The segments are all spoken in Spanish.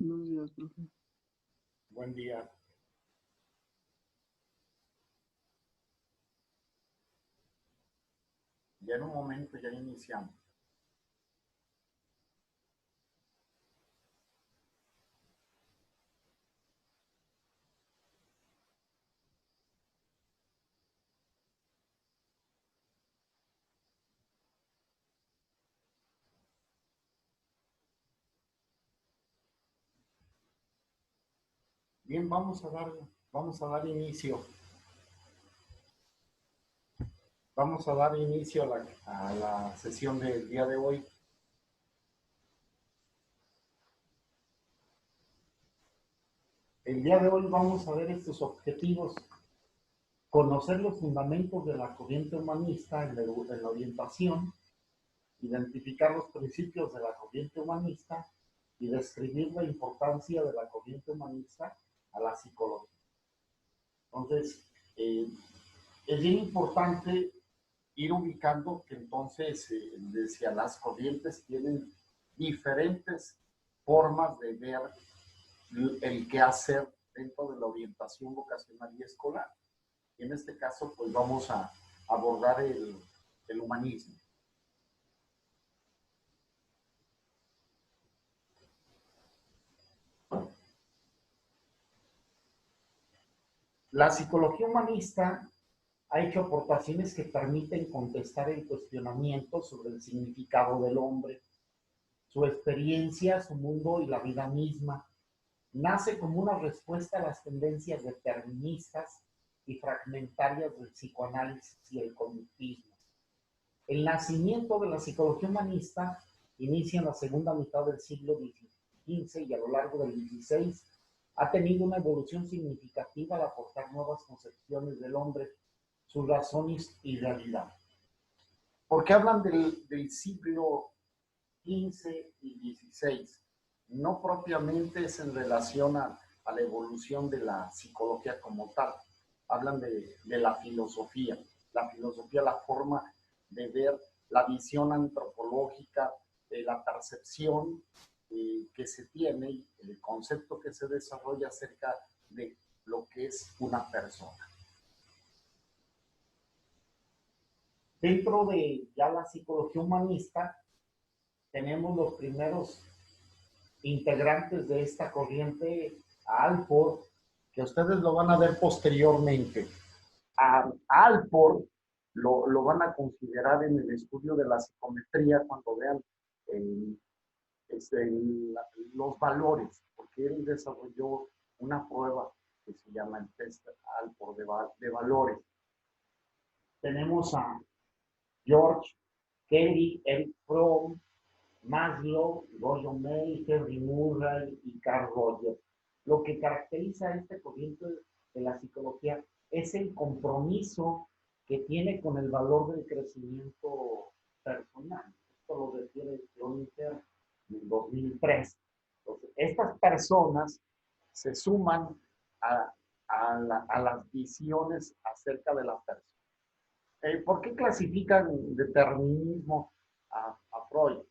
Buenos días, profe. Buen día. Ya en un momento ya iniciamos. Bien, vamos a dar inicio. Vamos a dar inicio a la sesión del día de hoy. El día de hoy vamos a ver estos objetivos. Conocer los fundamentos de la corriente humanista en la orientación, identificar los principios de la corriente humanista y describir la importancia de la corriente humanista a la psicología. Entonces, es bien importante ir ubicando que entonces, decía, las corrientes tienen diferentes formas de ver el qué hacer dentro de la orientación vocacional y escolar. Y en este caso, pues vamos a abordar el humanismo. La psicología humanista ha hecho aportaciones que permiten contestar el cuestionamiento sobre el significado del hombre, su experiencia, su mundo y la vida misma. Nace como una respuesta a las tendencias deterministas y fragmentarias del psicoanálisis y el conductismo. El nacimiento de la psicología humanista inicia en la segunda mitad del siglo XV y a lo largo del XVI ha tenido una evolución significativa al aportar nuevas concepciones del hombre, sus razones y realidad. Porque hablan del siglo XV y XVI, no propiamente es en relación a la evolución de la psicología como tal. Hablan de la filosofía, la forma de ver, la visión antropológica, la percepción que se tiene, el concepto que se desarrolla acerca de lo que es una persona. Dentro de ya la psicología humanista, tenemos los primeros integrantes de esta corriente, a Alford, que ustedes lo van a ver posteriormente. A Alford lo van a considerar en el estudio de la psicometría cuando vean los valores, porque él desarrolló una prueba que se llama el test Alford de valores. Tenemos a George Kelly, Eric Fromm, Maslow, Gordon May, Henry Murray y Carl Rogers. Lo que caracteriza a este corriente de la psicología es el compromiso que tiene con el valor del crecimiento personal. Esto lo refiere Cloninger en 2003. Entonces, estas personas se suman a las visiones acerca de la persona. ¿Por qué clasifican determinismo a Freud?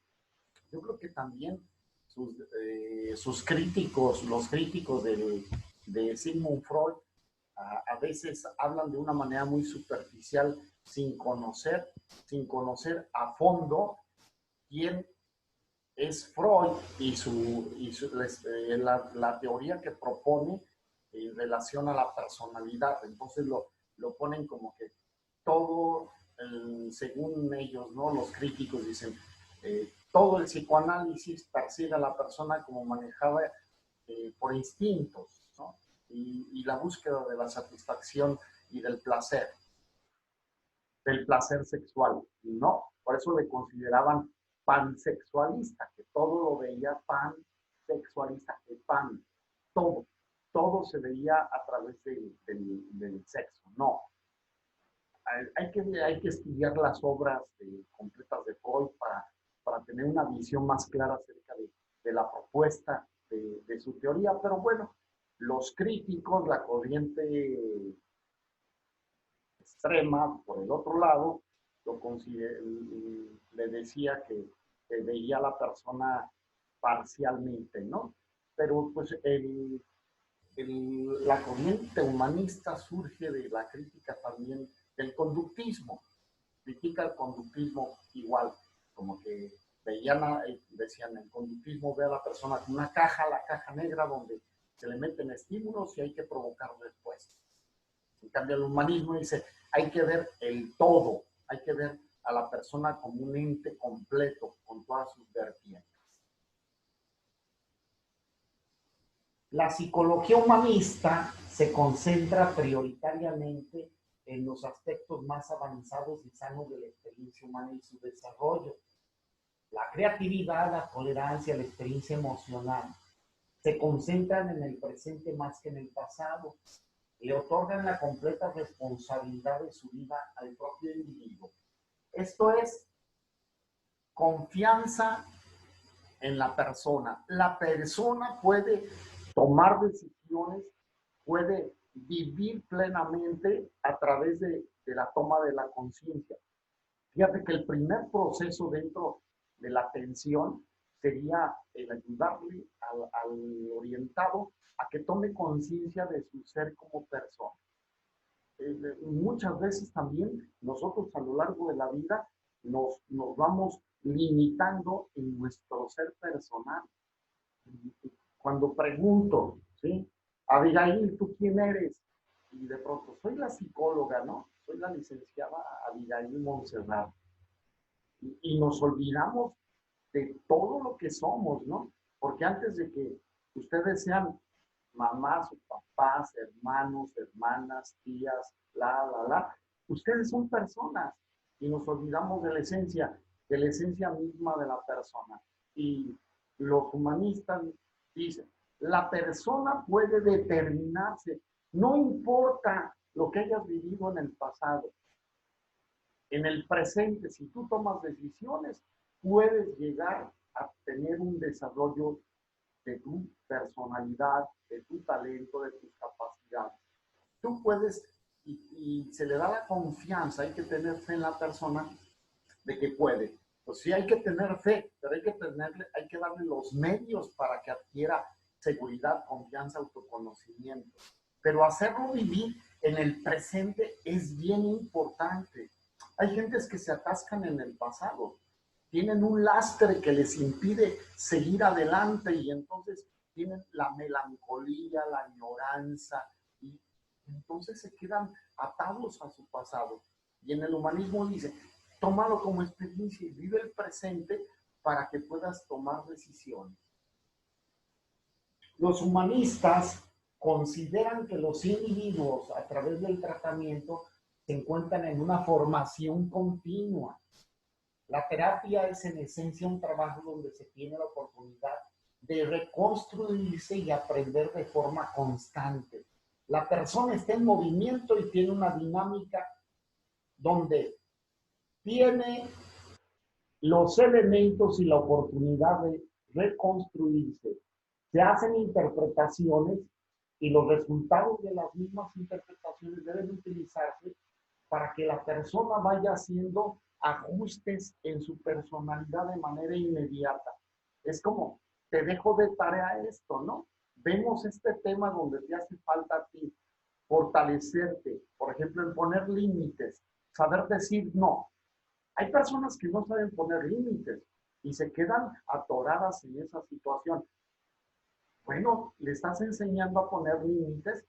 Yo creo que también sus críticos, los críticos de Sigmund Freud, a veces hablan de una manera muy superficial, sin conocer a fondo quién es Freud y la teoría que propone en relación a la personalidad. Entonces lo ponen como que todo, según ellos, ¿no? Los críticos dicen, todo el psicoanálisis percibe a la persona como manejada por instintos, ¿no? Y la búsqueda de la satisfacción y del placer sexual. Y no, por eso le consideraban pansexualista, que todo lo veía pansexualista, que todo se veía a través del sexo. No, hay que estudiar las obras completas de Freud para tener una visión más clara acerca de la propuesta de su teoría. Pero bueno, los críticos, la corriente extrema, por el otro lado, le decía que veía a la persona parcialmente, ¿no? pero pues la corriente humanista surge de la crítica también del conductismo. Critica el conductismo igual, como que decían, el conductismo ve a la persona como una caja, la caja negra donde se le meten estímulos y hay que provocar respuestas. En cambio, el humanismo dice, hay que ver el todo, hay que ver a la persona como un ente completo, con todas sus vertientes. La psicología humanista se concentra prioritariamente en los aspectos más avanzados y sanos de la experiencia humana y su desarrollo. La creatividad, la tolerancia, la experiencia emocional se concentran en el presente más que en el pasado. Le otorgan la completa responsabilidad de su vida al propio individuo. Esto es confianza en la persona. La persona puede tomar decisiones, puede vivir plenamente a través de la toma de la conciencia. Fíjate que el primer proceso dentro de la atención sería el ayudarle al orientado a que tome conciencia de su ser como persona. Muchas veces también nosotros a lo largo de la vida nos vamos limitando en nuestro ser personal. Cuando pregunto, ¿sí? Abigail, ¿tú quién eres? Y de pronto, soy la psicóloga, ¿no? Soy la licenciada Abigail Montserrat. Y nos olvidamos de todo lo que somos, ¿no? Porque antes de que ustedes sean mamás o papás, hermanos, hermanas, tías, ustedes son personas y nos olvidamos de la esencia misma de la persona. Y los humanistas dicen, la persona puede determinarse, no importa lo que hayas vivido en el pasado. En el presente, si tú tomas decisiones, puedes llegar a tener un desarrollo de tu personalidad, de tu talento, de tus capacidades. Tú puedes, y se le da la confianza, hay que tener fe en la persona de que puede. Pues sí hay que tener fe, pero hay que darle los medios para que adquiera seguridad, confianza, autoconocimiento. Pero hacerlo vivir en el presente es bien importante. Hay gentes que se atascan en el pasado, tienen un lastre que les impide seguir adelante y entonces tienen la melancolía, la añoranza y entonces se quedan atados a su pasado. Y en el humanismo dice, tómalo como experiencia y vive el presente para que puedas tomar decisiones. Los humanistas consideran que los individuos a través del tratamiento se encuentran en una formación continua. La terapia es en esencia un trabajo donde se tiene la oportunidad de reconstruirse y aprender de forma constante. La persona está en movimiento y tiene una dinámica donde tiene los elementos y la oportunidad de reconstruirse. Se hacen interpretaciones y los resultados de las mismas interpretaciones deben utilizarse para que la persona vaya haciendo ajustes en su personalidad de manera inmediata. Es como, te dejo de tarea esto, ¿no? Vemos este tema donde te hace falta a ti fortalecerte, por ejemplo, en poner límites, saber decir no. Hay personas que no saben poner límites y se quedan atoradas en esa situación. Bueno, le estás enseñando a poner límites,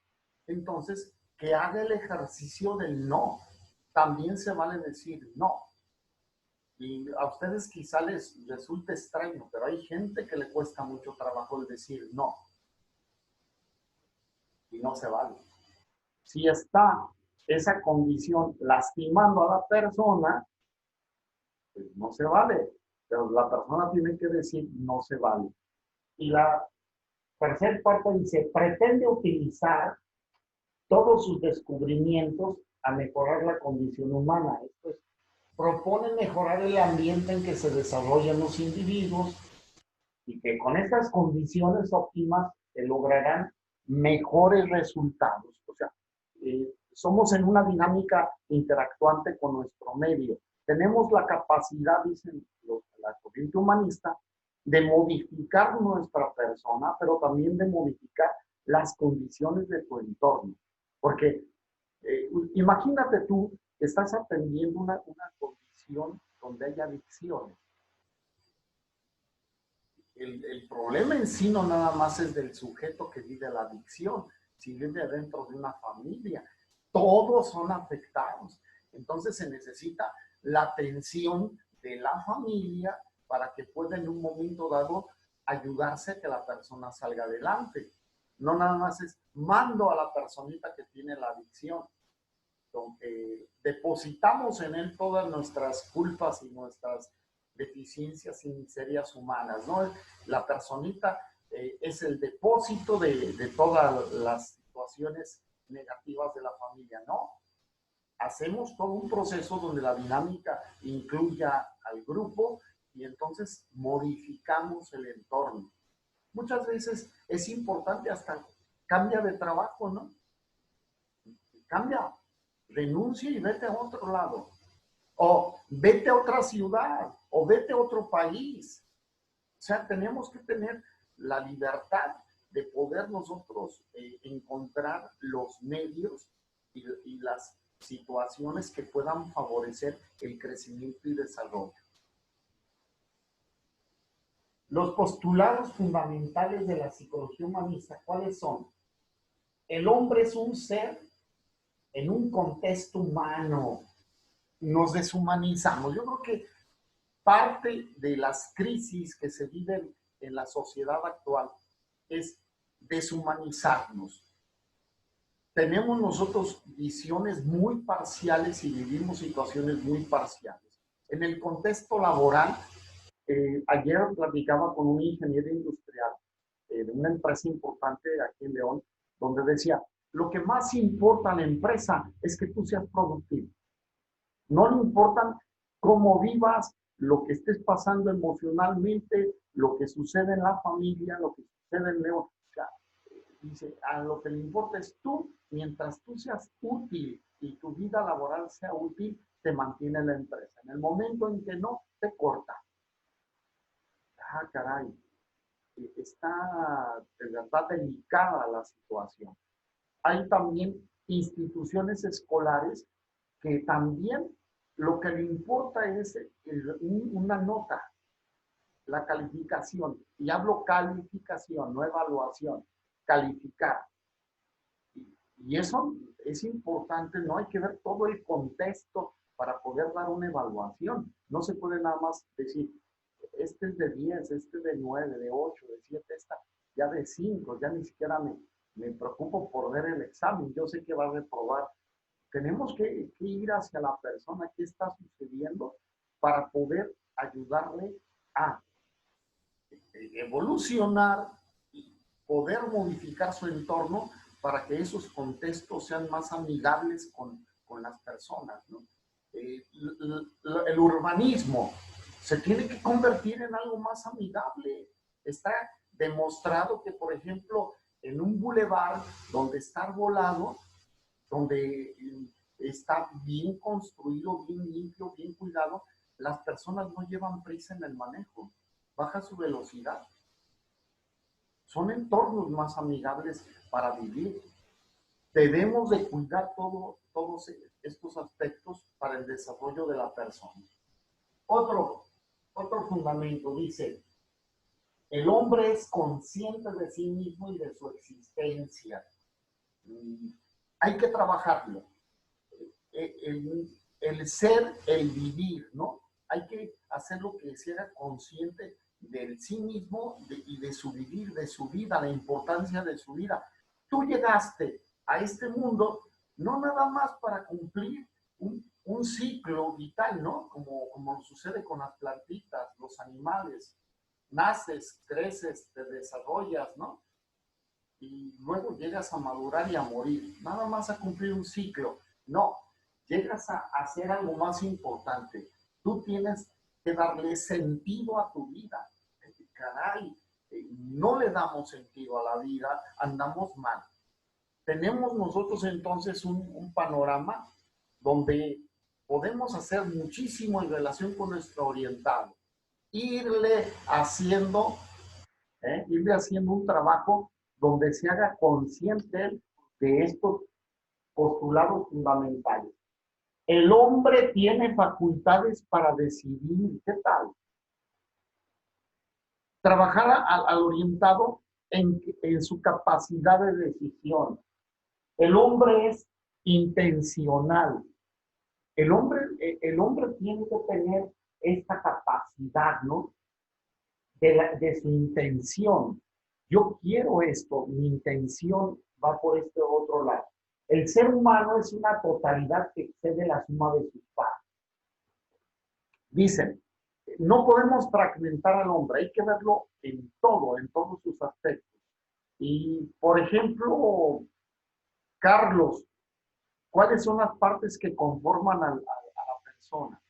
entonces que haga el ejercicio del no. También se vale decir no. Y a ustedes quizá les resulte extraño, pero hay gente que le cuesta mucho trabajo el decir no. Y no se vale. Si está esa condición lastimando a la persona, pues no se vale. Pero la persona tiene que decir no se vale. Y la tercera parte dice, pretende utilizar todos sus descubrimientos a mejorar la condición humana. Esto es, propone mejorar el ambiente en que se desarrollan los individuos y que con estas condiciones óptimas se lograrán mejores resultados. O sea, somos en una dinámica interactuante con nuestro medio. Tenemos la capacidad, dicen la corriente humanista, de modificar nuestra persona, pero también de modificar las condiciones de tu entorno. Porque imagínate tú que estás atendiendo una condición donde hay adicciones. El problema en sí no nada más es del sujeto que vive la adicción, si vive dentro de una familia, todos son afectados. Entonces se necesita la atención de la familia para que pueda en un momento dado ayudarse a que la persona salga adelante. No nada más es mando a la personita que tiene la adicción. Depositamos en él todas nuestras culpas y nuestras deficiencias y miserias humanas, ¿no? La personita es el depósito de todas las situaciones negativas de la familia, ¿no? Hacemos todo un proceso donde la dinámica incluya al grupo y entonces modificamos el entorno. Muchas veces es importante hasta cambia de trabajo, ¿no? Cambia, renuncia y vete a otro lado. O vete a otra ciudad, o vete a otro país. O sea, tenemos que tener la libertad de poder nosotros encontrar los medios y las situaciones que puedan favorecer el crecimiento y desarrollo. Los postulados fundamentales de la psicología humanista, ¿cuáles son? El hombre es un ser en un contexto humano. Nos deshumanizamos. Yo creo que parte de las crisis que se viven en la sociedad actual es deshumanizarnos. Tenemos nosotros visiones muy parciales y vivimos situaciones muy parciales. En el contexto laboral, ayer platicaba con un ingeniero industrial de una empresa importante aquí en León, donde decía, lo que más importa a la empresa es que tú seas productivo. No le importan cómo vivas, lo que estés pasando emocionalmente, lo que sucede en la familia, lo que sucede en León. O sea, dice, a lo que le importa es tú, mientras tú seas útil y tu vida laboral sea útil, te mantiene la empresa. En el momento en que no, te corta. Ah, caray, está de verdad delicada la situación. Hay también instituciones escolares que también lo que le importa es una nota, la calificación. Y hablo calificación, no evaluación, calificar. Y eso es importante, no hay que ver todo el contexto para poder dar una evaluación. No se puede nada más decir, este es de 10, este es de 9, de 8, de 7, esta ya de 5, ya ni siquiera me preocupo por ver el examen, yo sé que va a reprobar. Tenemos que ir hacia la persona, qué está sucediendo para poder ayudarle a evolucionar y poder modificar su entorno para que esos contextos sean más amigables con las personas, ¿no? El urbanismo se tiene que convertir en algo más amigable. Está demostrado que, por ejemplo, en un bulevar donde está arbolado, donde está bien construido, bien limpio, bien cuidado, las personas no llevan prisa en el manejo, baja su velocidad. Son entornos más amigables para vivir. Debemos de cuidar todos estos aspectos para el desarrollo de la persona. Otro fundamento dice, el hombre es consciente de sí mismo y de su existencia. Hay que trabajarlo. El ser, el vivir, ¿no? Hay que hacer lo que sea consciente del sí mismo y de su vivir, de su vida, la importancia de su vida. Tú llegaste a este mundo no nada más para cumplir un ciclo vital, ¿no? Como sucede con las plantitas, los animales. Naces, creces, te desarrollas, ¿no? Y luego llegas a madurar y a morir. Nada más a cumplir un ciclo. No, llegas a hacer algo más importante. Tú tienes que darle sentido a tu vida. Caray, no le damos sentido a la vida, andamos mal. Tenemos nosotros entonces un panorama donde podemos hacer muchísimo en relación con nuestro orientado. irle haciendo un trabajo donde se haga consciente de estos postulados fundamentales. El hombre tiene facultades para decidir. ¿Qué tal? Trabajar al orientado en su capacidad de decisión. El hombre es intencional. El hombre tiene que tener esta capacidad, ¿no? De su intención. Yo quiero esto, mi intención va por este otro lado. El ser humano es una totalidad que excede la suma de sus partes. Dicen, no podemos fragmentar al hombre, hay que verlo en todo, en todos sus aspectos. Y, por ejemplo, Carlos, ¿cuáles son las partes que conforman a la persona?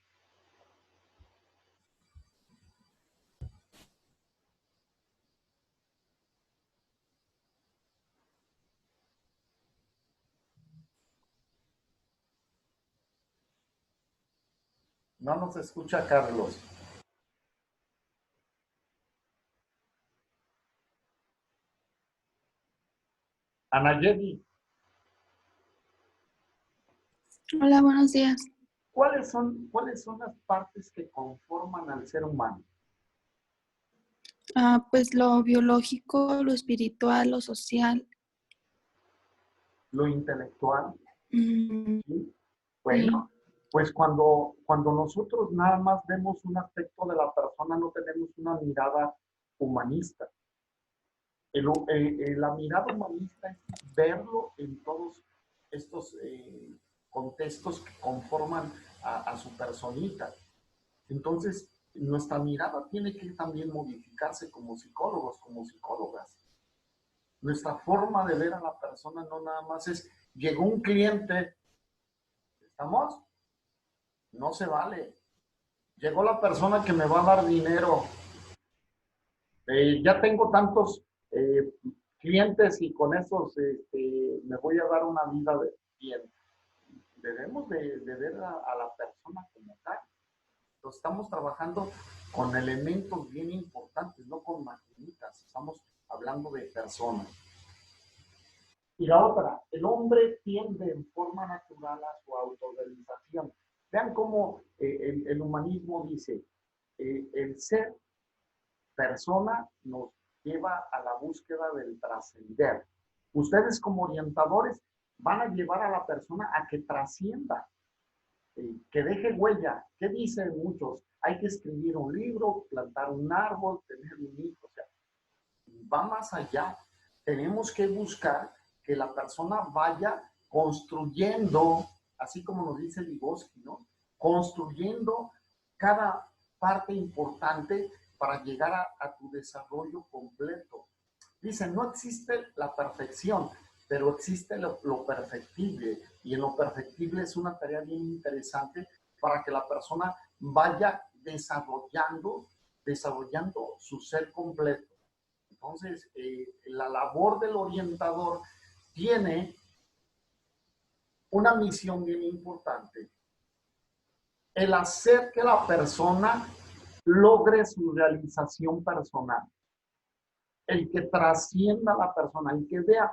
No nos escucha Carlos. Anayeli, Hola, buenos días. ¿cuáles son las partes que conforman al ser humano? Pues lo biológico, lo espiritual, lo social. Lo intelectual. Mm, ¿Sí? sí, Bueno, pues cuando nosotros nada más vemos un aspecto de la persona, no tenemos una mirada humanista. La mirada humanista es verlo en todos estos contextos que conforman a su personita. Entonces, nuestra mirada tiene que también modificarse como psicólogos, como psicólogas. Nuestra forma de ver a la persona no nada más es, llegó un cliente, ¿estamos? No se vale. Llegó la persona que me va a dar dinero. Ya tengo tantos eh, clientes y con esos me voy a dar una vida bien. Debemos de ver a la persona como tal. Entonces, estamos trabajando con elementos bien importantes, no con maquinitas. Estamos hablando de personas. Y la otra, el hombre tiende en forma natural a su autorrealización. Vean cómo el humanismo dice, el ser persona nos lleva a la búsqueda del trascender. Ustedes como orientadores van a llevar a la persona a que trascienda, que deje huella. ¿Qué dicen muchos? Hay que escribir un libro, plantar un árbol, tener un hijo. O sea, va más allá. Tenemos que buscar que la persona vaya construyendo, así como nos dice Vygotsky, ¿no? Construyendo cada parte importante para llegar a tu desarrollo completo. Dicen, no existe la perfección, pero existe lo perfectible. Y en lo perfectible es una tarea bien interesante para que la persona vaya desarrollando su ser completo. Entonces, la labor del orientador tiene una misión bien importante, el hacer que la persona logre su realización personal, el que trascienda a la persona, el que vea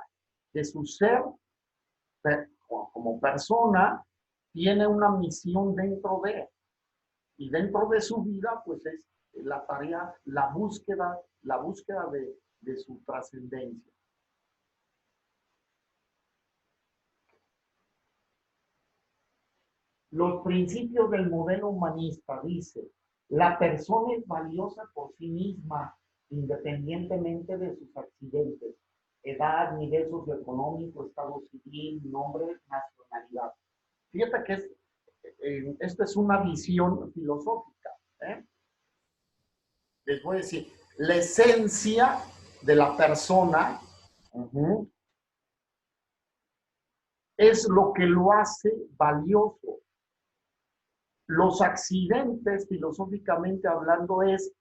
que su ser como persona tiene una misión dentro de él. Y dentro de su vida, pues es la tarea, la búsqueda de su trascendencia. Los principios del modelo humanista dice, la persona es valiosa por sí misma, independientemente de sus accidentes, edad, nivel socioeconómico, estado civil, nombre, nacionalidad. Fíjate que esta es una visión filosófica. Les voy a decir, la esencia de la persona es lo que lo hace valioso. Los accidentes, filosóficamente hablando, es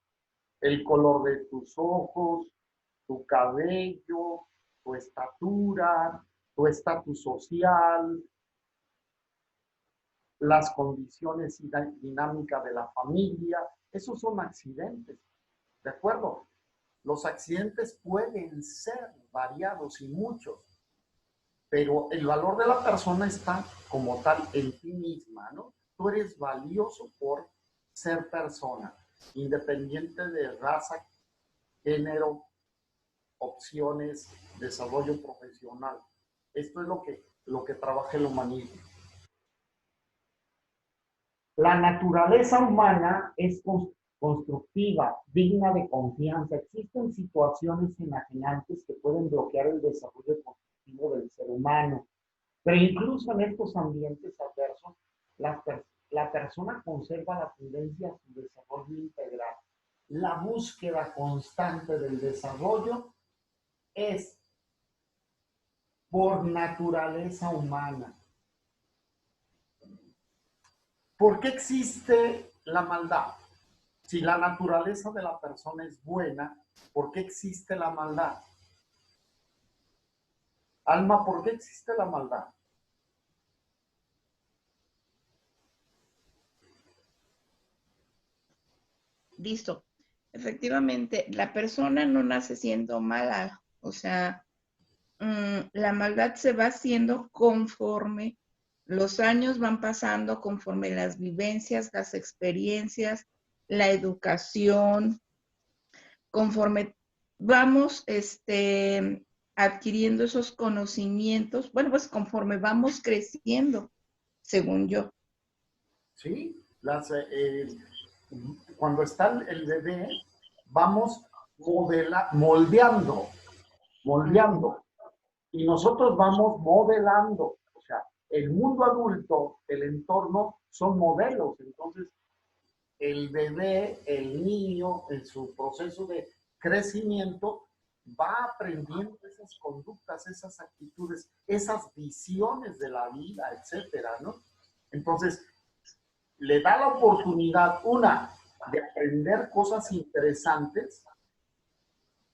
el color de tus ojos, tu cabello, tu estatura, tu estatus social, las condiciones dinámicas de la familia. Esos son accidentes, ¿de acuerdo? Los accidentes pueden ser variados y muchos, pero el valor de la persona está como tal en ti misma, ¿no? Tú eres valioso por ser persona, independiente de raza, género, opciones, desarrollo profesional. Esto es lo que trabaja el humanismo. La naturaleza humana es constructiva, digna de confianza. Existen situaciones enajenantes que pueden bloquear el desarrollo constructivo del ser humano, pero incluso en estos ambientes adversos, la persona conserva la tendencia a su desarrollo integral. La búsqueda constante del desarrollo es por naturaleza humana. ¿Por qué existe la maldad? Si la naturaleza de la persona es buena, ¿por qué existe la maldad? Alma, ¿por qué existe la maldad? Listo. Efectivamente, la persona no nace siendo mala, o sea, la maldad se va haciendo conforme los años van pasando, conforme las vivencias, las experiencias, la educación, conforme vamos adquiriendo esos conocimientos, bueno, pues conforme vamos creciendo, según yo. Sí, cuando está el bebé, vamos moldeando, y nosotros vamos modelando. O sea, el mundo adulto, el entorno, son modelos. Entonces, el bebé, el niño, en su proceso de crecimiento, va aprendiendo esas conductas, esas actitudes, esas visiones de la vida, etcétera, ¿no? Entonces, le da la oportunidad, de aprender cosas interesantes,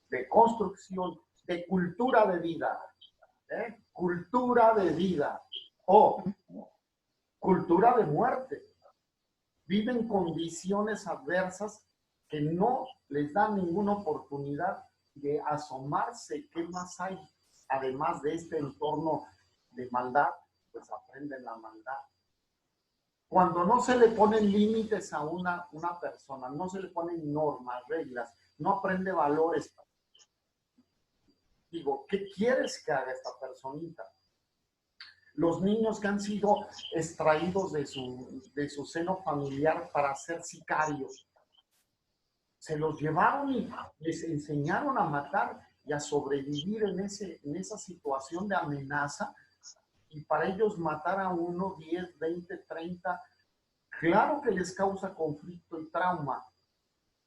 de construcción, de cultura de vida, cultura de vida o cultura de muerte. Viven condiciones adversas que no les dan ninguna oportunidad de asomarse qué más hay, además de este entorno de maldad, pues aprenden la maldad. Cuando no se le ponen límites a una persona, no se le ponen normas, reglas, no aprende valores. Digo, ¿qué quieres que haga esta personita? Los niños que han sido extraídos de su seno familiar para ser sicarios, se los llevaron y les enseñaron a matar y a sobrevivir en esa situación de amenaza, y para ellos matar a 1, 10, 20, 30, claro que les causa conflicto y trauma,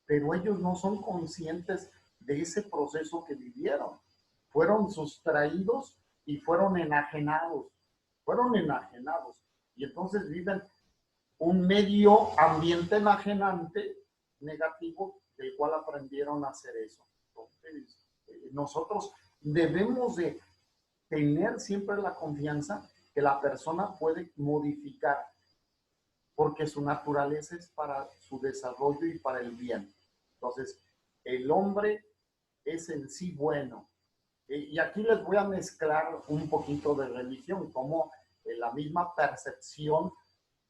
pero ellos no son conscientes de ese proceso que vivieron. Fueron sustraídos y fueron enajenados. Y entonces viven un medio ambiente enajenante, negativo, del cual aprendieron a hacer eso. Entonces, nosotros debemos de tener siempre la confianza que la persona puede modificar, porque su naturaleza es para su desarrollo y para el bien. Entonces, el hombre es en sí bueno. Y aquí les voy a mezclar un poquito de religión, como la misma percepción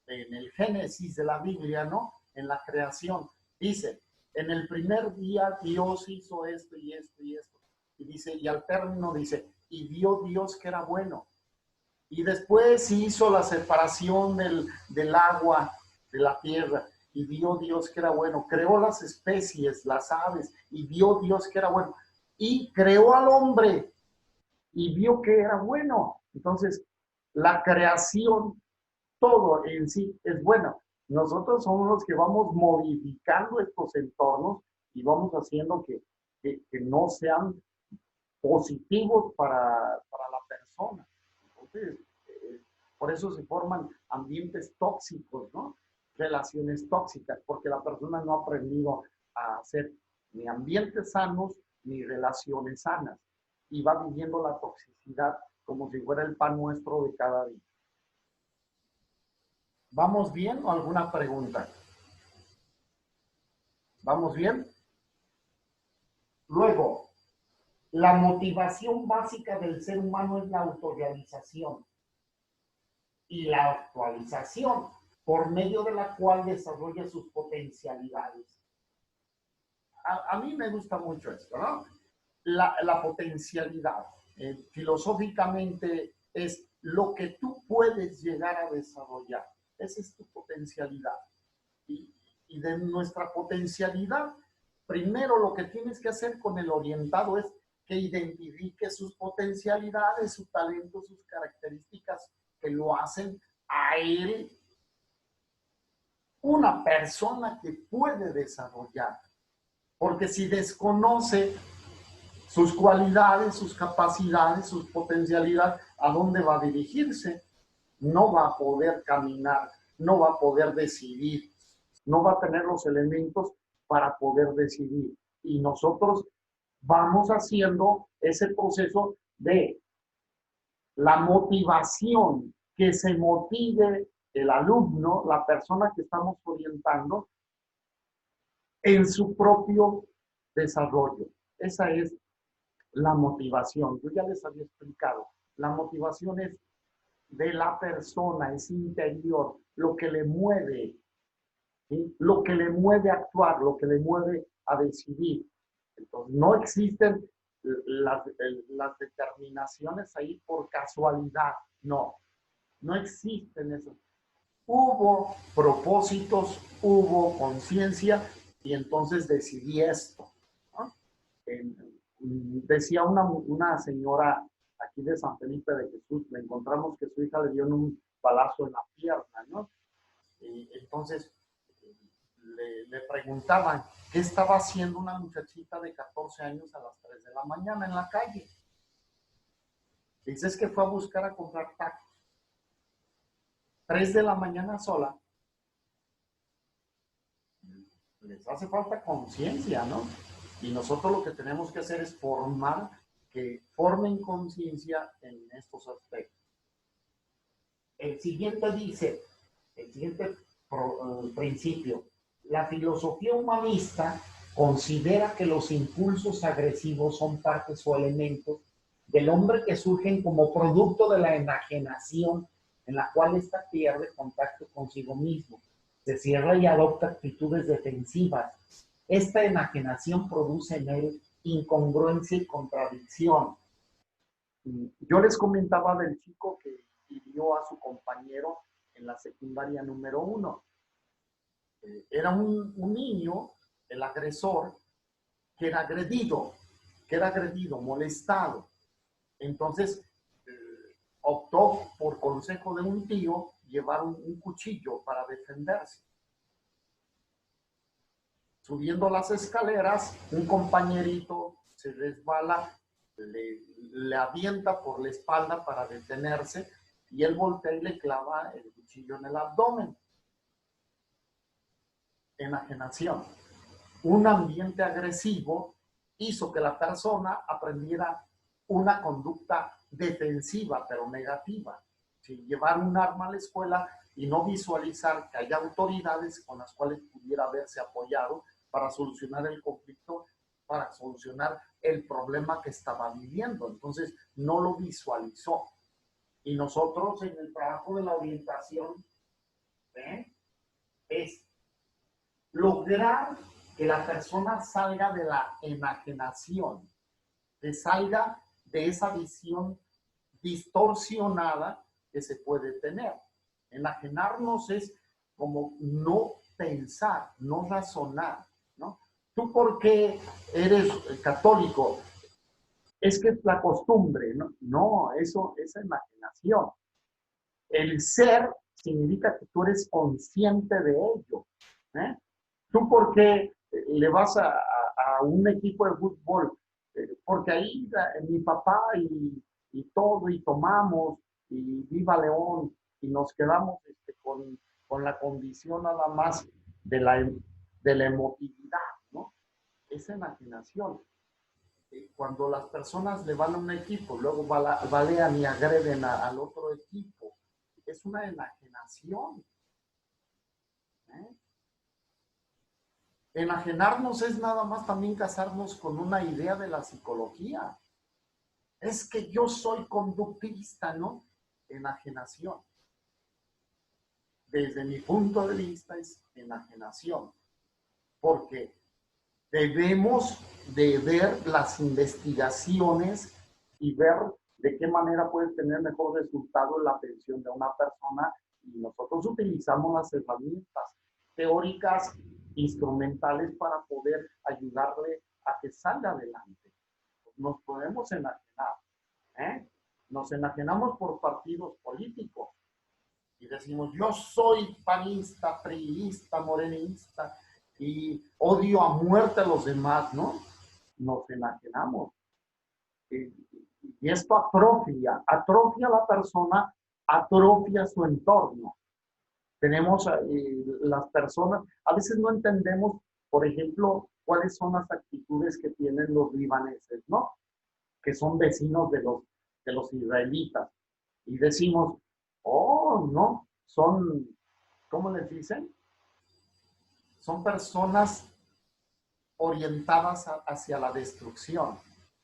en el Génesis de la Biblia, ¿no? En la creación. Dice, en el primer día Dios hizo esto y esto y esto. Y dice, y al término dice, y vio Dios que era bueno. Y después hizo la separación del agua, de la tierra, y vio Dios que era bueno. Creó las especies, las aves, y vio Dios que era bueno. Y creó al hombre, y vio que era bueno. Entonces, la creación, todo en sí es bueno. Nosotros somos los que vamos modificando estos entornos y vamos haciendo que no sean positivos para la persona. Entonces, por eso se forman ambientes tóxicos, ¿no? Relaciones tóxicas, porque la persona no ha aprendido a hacer ni ambientes sanos ni relaciones sanas, y va viviendo la toxicidad como si fuera el pan nuestro de cada día. ¿Vamos bien o alguna pregunta? ¿Vamos bien? Luego, la motivación básica del ser humano es la autorrealización y la actualización, por medio de la cual desarrolla sus potencialidades. A mí me gusta mucho esto, ¿no? La potencialidad, filosóficamente, es lo que tú puedes llegar a desarrollar. Esa es tu potencialidad. Y de nuestra potencialidad, primero lo que tienes que hacer con el orientado es que identifique sus potencialidades, su talento, sus características que lo hacen a él una persona que puede desarrollar. Porque si desconoce sus cualidades, sus capacidades, sus potencialidades, ¿a dónde va a dirigirse? No va a poder caminar, no va a poder decidir, no va a tener los elementos para poder decidir. Y nosotros vamos haciendo ese proceso de la motivación, que se motive el alumno, la persona que estamos orientando, en su propio desarrollo. Esa es la motivación. Yo ya les había explicado. La motivación es de la persona, es interior, lo que le mueve, ¿sí? Lo que le mueve a actuar, lo que le mueve a decidir. Entonces, no existen las determinaciones ahí por casualidad, no existen eso. Hubo propósitos, hubo conciencia y entonces decidí esto, ¿no? Decía una señora aquí de San Felipe de Jesús, le encontramos que su hija le dio un balazo en la pierna, ¿no? Y entonces le preguntaban qué estaba haciendo una muchachita de 14 años a las 3 de la mañana en la calle. Dice, es que fue a buscar a comprar tacos. 3 de la mañana sola. Les hace falta conciencia, ¿no? Y nosotros lo que tenemos que hacer es formar, que formen conciencia en estos aspectos. El siguiente dice, el siguiente principio, la filosofía humanista considera que los impulsos agresivos son partes o elementos del hombre que surgen como producto de la enajenación en la cual ésta pierde contacto consigo mismo, se cierra y adopta actitudes defensivas. Esta enajenación produce en él incongruencia y contradicción. Yo les comentaba del chico que hirió a su compañero en la secundaria número 1. Era un niño, el agresor, que era agredido, molestado. Entonces, optó por consejo de un tío llevar un cuchillo para defenderse. Subiendo las escaleras, un compañerito se resbala, le avienta por la espalda para detenerse y él voltea y le clava el cuchillo en el abdomen. Enajenación. Un ambiente agresivo hizo que la persona aprendiera una conducta defensiva, pero negativa. ¿Sí? Llevar un arma a la escuela y no visualizar que hay autoridades con las cuales pudiera haberse apoyado para solucionar el conflicto, para solucionar el problema que estaba viviendo. Entonces, no lo visualizó. Y nosotros en el trabajo de la orientación, es lograr que la persona salga de la enajenación, que salga de esa visión distorsionada que se puede tener. Enajenarnos es como no pensar, no razonar, ¿no? ¿Tú por qué eres católico? Es que es la costumbre, ¿no? No, eso es enajenación. El ser significa que tú eres consciente de ello, ¿eh? ¿Tú por qué le vas a un equipo de fútbol? Porque ahí mi papá y todo, y tomamos, y viva León, y nos quedamos con la condición nada más de la emotividad, ¿no? Esa enajenación. Cuando las personas le van a un equipo, luego balean y agreden al otro equipo, es una enajenación. Enajenarnos es nada más también casarnos con una idea de la psicología. Es que yo soy conductista, ¿no? Enajenación. Desde mi punto de vista es enajenación, porque debemos de ver las investigaciones y ver de qué manera puede tener mejor resultado en la atención de una persona, y nosotros utilizamos las herramientas teóricas, instrumentales para poder ayudarle a que salga adelante. Nos podemos enajenar, ¿eh? Nos enajenamos por partidos políticos y decimos, yo soy panista, priista, morenista y odio a muerte a los demás, ¿no? Nos enajenamos. Y esto atrofia a la persona, atrofia su entorno. Tenemos las personas, a veces no entendemos, por ejemplo, cuáles son las actitudes que tienen los libaneses, ¿no? Que son vecinos de los israelitas. Y decimos, oh, no, son, ¿cómo les dicen? Son personas orientadas hacia la destrucción,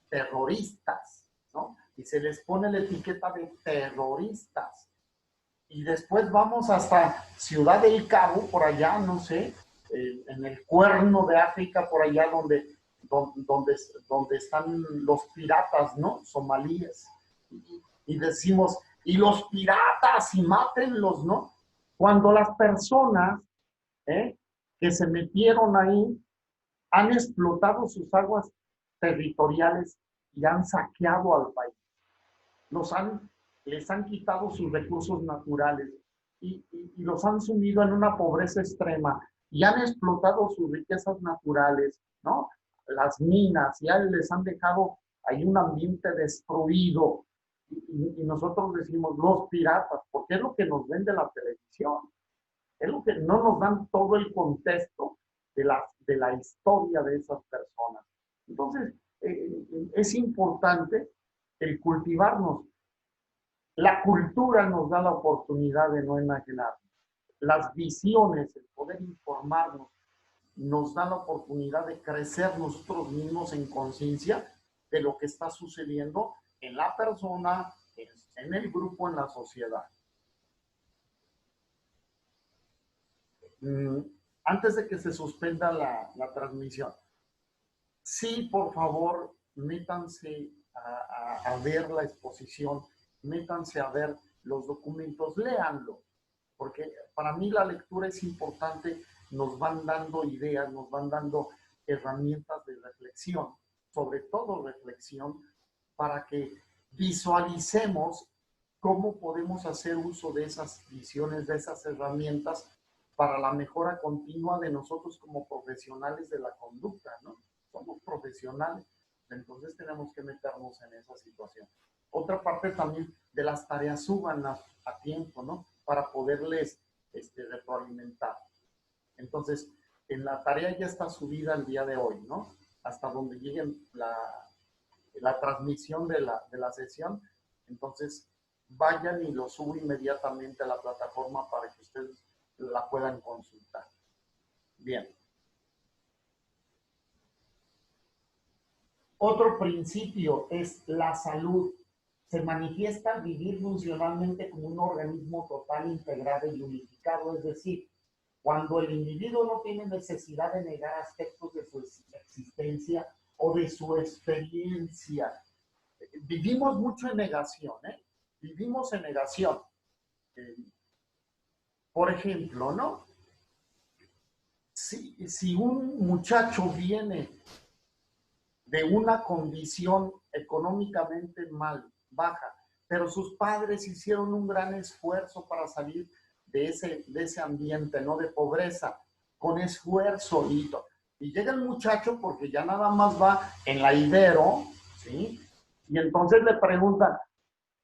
terroristas, ¿no? Y se les pone la etiqueta de terroristas. Y después vamos hasta Ciudad del Cabo, por allá, no sé, en el Cuerno de África, por allá donde están los piratas, ¿no? Somalíes. Y decimos, y los piratas, y mátenlos, ¿no? Cuando las personas que se metieron ahí han explotado sus aguas territoriales y han saqueado al país. Les han quitado sus recursos naturales y los han sumido en una pobreza extrema y han explotado sus riquezas naturales, ¿no? Las minas, ya les han dejado ahí un ambiente destruido. Y nosotros decimos, los piratas, porque es lo que nos vende la televisión. Es lo que no nos dan todo el contexto de la historia de esas personas. Entonces, es importante el cultivarnos. La cultura nos da la oportunidad de no enajenarnos. Las visiones, el poder informarnos, nos da la oportunidad de crecer nosotros mismos en conciencia de lo que está sucediendo en la persona, en el grupo, en la sociedad. Antes de que se suspenda la transmisión, sí, por favor, métanse a ver la exposición, métanse a ver los documentos, léanlo, porque para mí la lectura es importante, nos van dando ideas, nos van dando herramientas de reflexión, sobre todo reflexión, para que visualicemos cómo podemos hacer uso de esas visiones, de esas herramientas para la mejora continua de nosotros como profesionales de la conducta, ¿no? Somos profesionales, entonces tenemos que meternos en esa situación. Otra parte también de las tareas, súbanlas a tiempo, ¿no? Para poderles retroalimentar. Entonces, en la tarea ya está subida el día de hoy, ¿no? Hasta donde llegue la transmisión de la sesión. Entonces, vayan y lo subo inmediatamente a la plataforma para que ustedes la puedan consultar. Bien. Otro principio es la salud. Se manifiesta al vivir funcionalmente como un organismo total, integrado y unificado, es decir, cuando el individuo no tiene necesidad de negar aspectos de su existencia o de su experiencia. Vivimos mucho en negación, ¿eh? Vivimos en negación. Por ejemplo, ¿no? Si un muchacho viene de una condición económicamente baja, pero sus padres hicieron un gran esfuerzo para salir de ese ambiente, ¿no? De pobreza, con esfuerzo y llega el muchacho porque ya nada más va en la Ibero, ¿sí? Y entonces le preguntan,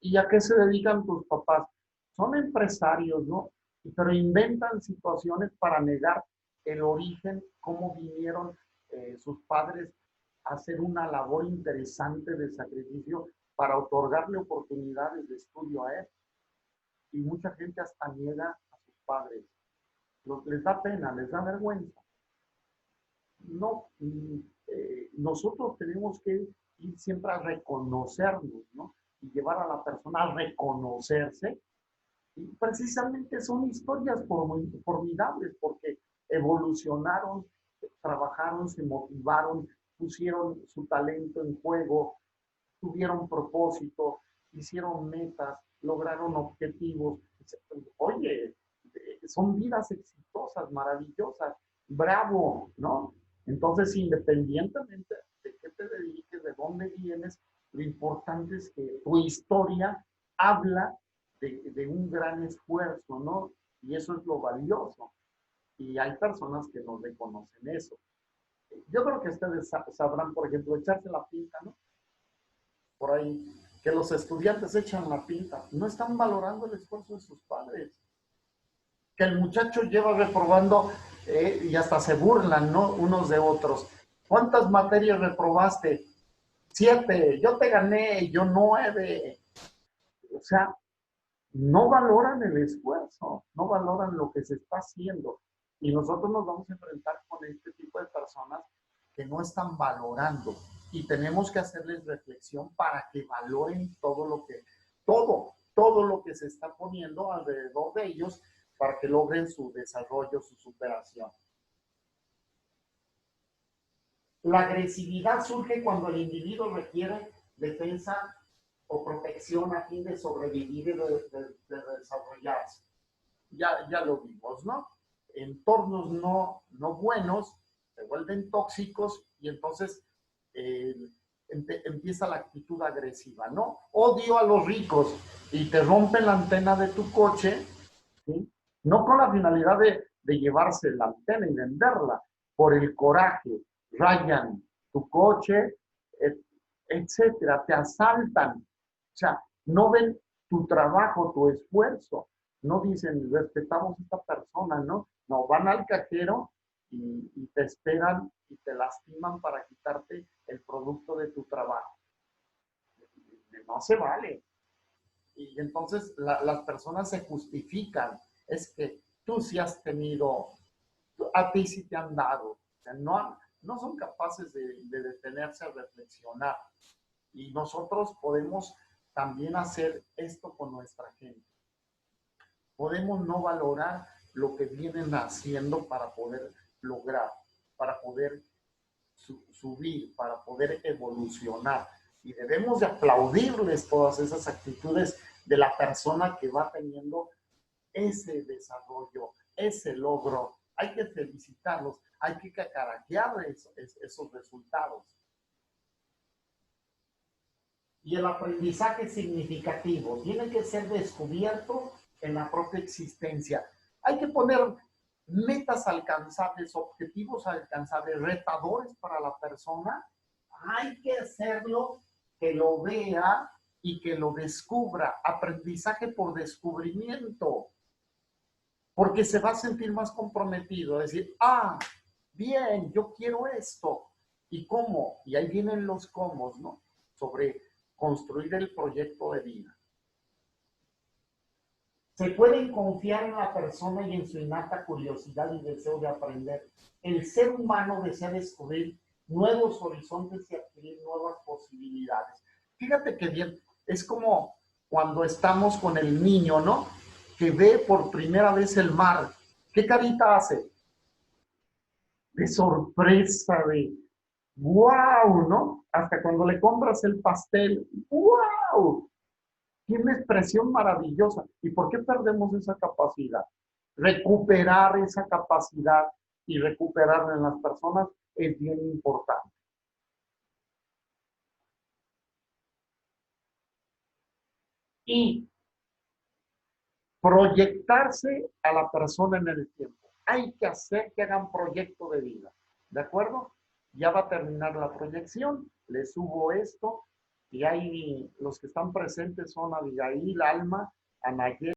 ¿y a qué se dedican tus papás? Son empresarios, ¿no? Pero inventan situaciones para negar el origen, cómo vinieron sus padres a hacer una labor interesante de sacrificio para otorgarle oportunidades de estudio a él. Y mucha gente hasta niega a sus padres. Les da pena, les da vergüenza. no, nosotros tenemos que ir siempre a reconocernos, ¿no? Y llevar a la persona a reconocerse. Y precisamente son historias formidables porque evolucionaron, trabajaron, se motivaron, pusieron su talento en juego, tuvieron propósito, hicieron metas, lograron objetivos. Oye, son vidas exitosas, maravillosas, bravo, ¿no? Entonces, independientemente de qué te dediques, de dónde vienes, lo importante es que tu historia habla de un gran esfuerzo, ¿no? Y eso es lo valioso. Y hay personas que no reconocen eso. Yo creo que ustedes sabrán, por ejemplo, echarse la pinta, ¿no? Por ahí, que los estudiantes echan la pinta, no están valorando el esfuerzo de sus padres. Que el muchacho lleva reprobando y hasta se burlan, ¿no? Unos de otros. ¿Cuántas materias reprobaste? 7, yo te gané, yo 9. O sea, no valoran el esfuerzo, no valoran lo que se está haciendo. Y nosotros nos vamos a enfrentar con este tipo de personas que no están valorando. Y tenemos que hacerles reflexión para que valoren todo lo que se está poniendo alrededor de ellos para que logren su desarrollo, su superación. La agresividad surge cuando el individuo requiere defensa o protección a fin de sobrevivir y de desarrollarse. Ya lo vimos, ¿no? Entornos no buenos se vuelven tóxicos y entonces empieza la actitud agresiva, ¿no? Odio a los ricos y te rompen la antena de tu coche, ¿sí? No con la finalidad de llevarse la antena y venderla, por el coraje, rayan tu coche, etcétera, te asaltan. O sea, no ven tu trabajo, tu esfuerzo. No dicen, respetamos a esta persona, ¿no? No, van al cajero y te esperan y te lastiman para quitarte el producto de tu trabajo. No se vale. Y entonces las personas se justifican. Es que tú sí has tenido, a ti sí te han dado. O sea, no son capaces de detenerse a reflexionar. Y nosotros podemos también hacer esto con nuestra gente. Podemos no valorar lo que vienen haciendo para poder lograr, para poder subir, para poder evolucionar. Y debemos de aplaudirles todas esas actitudes de la persona que va teniendo ese desarrollo, ese logro. Hay que felicitarlos, hay que cacaraquear esos resultados. Y el aprendizaje significativo tiene que ser descubierto en la propia existencia. Hay que poner metas alcanzables, objetivos alcanzables, retadores para la persona. Hay que hacerlo, que lo vea y que lo descubra. Aprendizaje por descubrimiento. Porque se va a sentir más comprometido. Decir, bien, yo quiero esto. ¿Y cómo? Y ahí vienen los cómo, ¿no? Sobre construir el proyecto de vida. Se pueden confiar en la persona y en su innata curiosidad y deseo de aprender. El ser humano desea descubrir nuevos horizontes y adquirir nuevas posibilidades. Fíjate que bien, es como cuando estamos con el niño, ¿no? Que ve por primera vez el mar. ¿Qué carita hace? De sorpresa, de ¡wow!, ¿no? Hasta cuando le compras el pastel, ¡wow! Tiene una expresión maravillosa. ¿Y por qué perdemos esa capacidad? Recuperar esa capacidad y recuperarla en las personas es bien importante. Y proyectarse a la persona en el tiempo. Hay que hacer que hagan proyecto de vida. ¿De acuerdo? Ya va a terminar la proyección. Le subo esto. Y ahí los que están presentes son Abigail, Alma, Anayel.